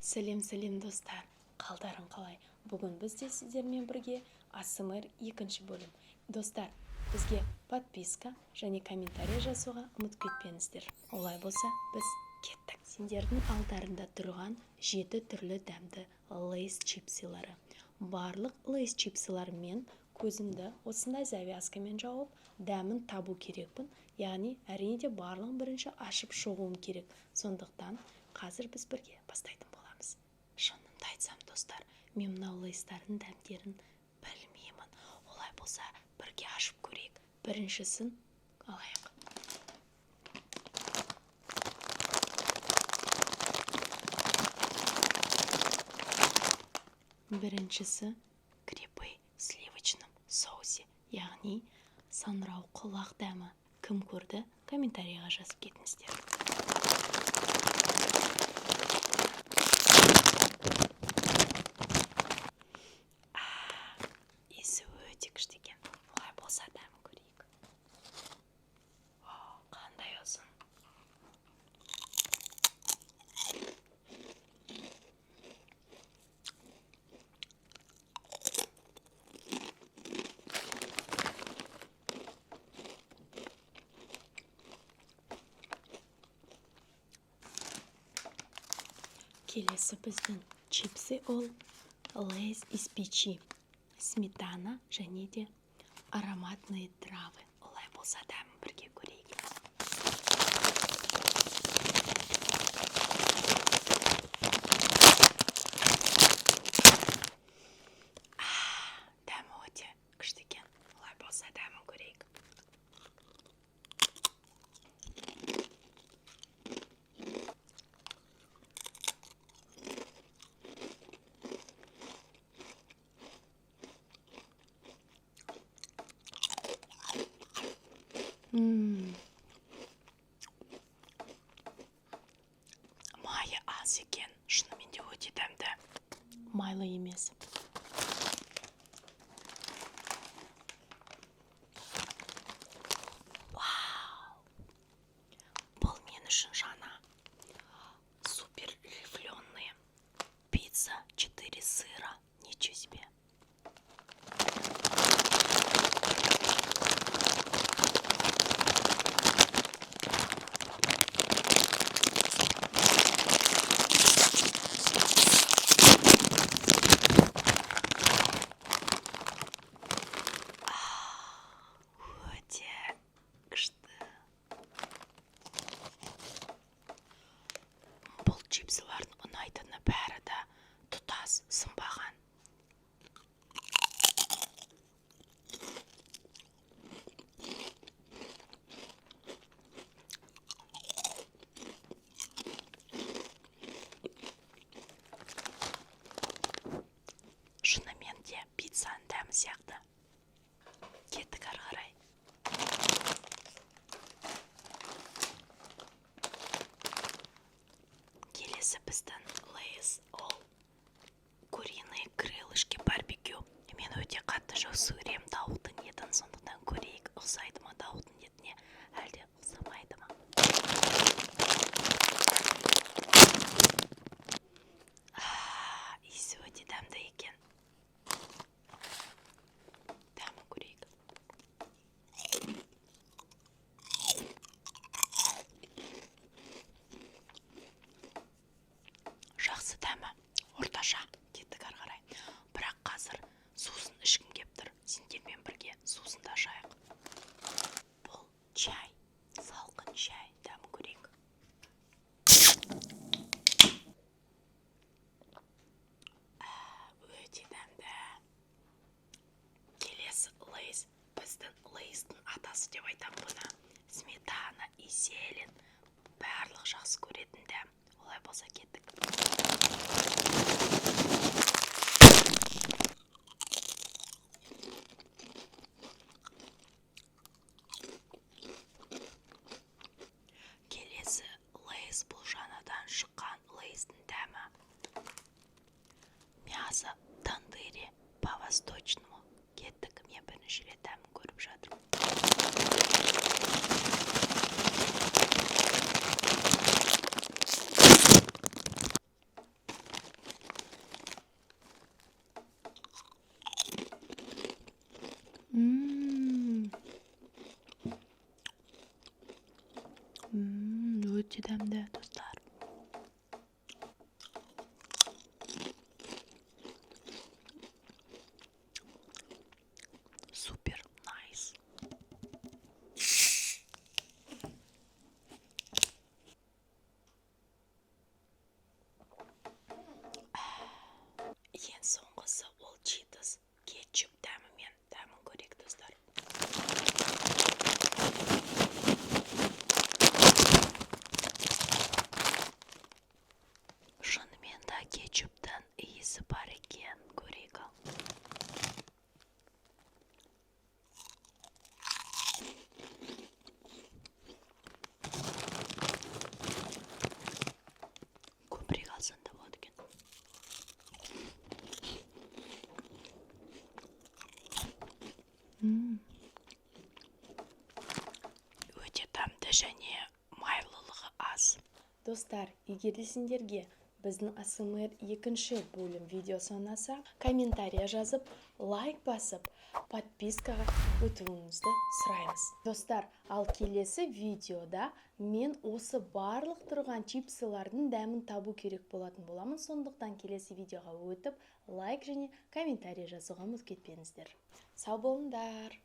Сәлем достар, қалдарың қалай? Бүгін бізде сіздермен бірге ASMR екінші бөлім. Достар, бізге подписка және комментарий жазуға ұмытып кетпеңіздер. Олай болса, біз кеттік. Сендердің алдарында тұрған 7 түрлі дәмді лейс чипсилары. Барлық лейс чипсилармен көзімді осындай завязкамен жауып, дәмін табу керекпін. Яғни, әрине де барлығын бірінші ашып шығуым керек. Сондықтан қазір біз бірге бастайтын боламыз. Шынымды айтсам, достар, мен мынау лейстардың дәмдерін білмеймін. Олай болса, бірге ашып көрейік. Біріншісін алайық. Біріншісі грибы в сливочном соусе, яғни саңырау құлақ дәмі. Кім көрді? Комментарийға жазып кетіңіздер. Есі өте күшті екен. Олай болса дәмін көрейік. Қандай ұзын. Келесі біздің чипсы ол лейс из печи. Сметана және де ароматные травы. Олай болса дәмін бірге көрейік. Дәмі өте күшті екен. Олай болса дәмін көрейік. Майы аз екен, шынымен де өте дәмді. Майлы емес. Бұл мен үшін жаңа. Супер рифленые. Пицца 4 сыра. Ничего себе. Бұл чипсылардың ұнайтыны бәрі да тұтас сынбаған. Шынымен де пиццаның дәмі сияқты. Кеттік ары қарай. Келесі біздің лейс ол куриные крылышки барбекю. Мен өте қатты жақсы көремін тауықтың етін, сондықтан көрейік, ұқсайды ма тауықтың етіне, әлде ұқсамайды ма? Иісі өте дәмді екен. Дәмін көрейік. Жақсы дәмі, орташа. Кеттік ары қарай. Бірақ қазір сусын ішкім кеп тұр. Сендермен бірге сусын да ашайық. Бұл чай, салқын чай. Дәмін көрейік. Өте дәмді. Келесі лейс. Біздің лейстің атасы деп айтам бұны. Сметана и зелень. Барлық жақсы көретін дәм. Олай болса кеттік. Келесі лейс бұл жаңадан шыққан лейстің дәмі. Мясо тандыри по-восточному. Кеттік, мен бірінші рет дәмін көріп жатырмын. ең соңғысы ол читос кетчуп дәмімен дәмін көрейік достар. Шынымен да кетчуптан иісі бар екен, көрейік ал. Көбірек алсан да болады екен. Өте тамды және майлылығы аз. Достар, егер де сендерге біздің ASMR екінші бөлім видеосы ұнаса, комментария жазып, лайк басып, подпискаға өтуіңізді сұраймыз. Достар, ал келесі видеода мен осы барлық тұрған чипсылардың дәмін табу керек болатын боламын. Сондықтан келесі видеоға өтіп, лайк және комментария жазуға ұмытып кетпеңіздер. Сау болыңдар!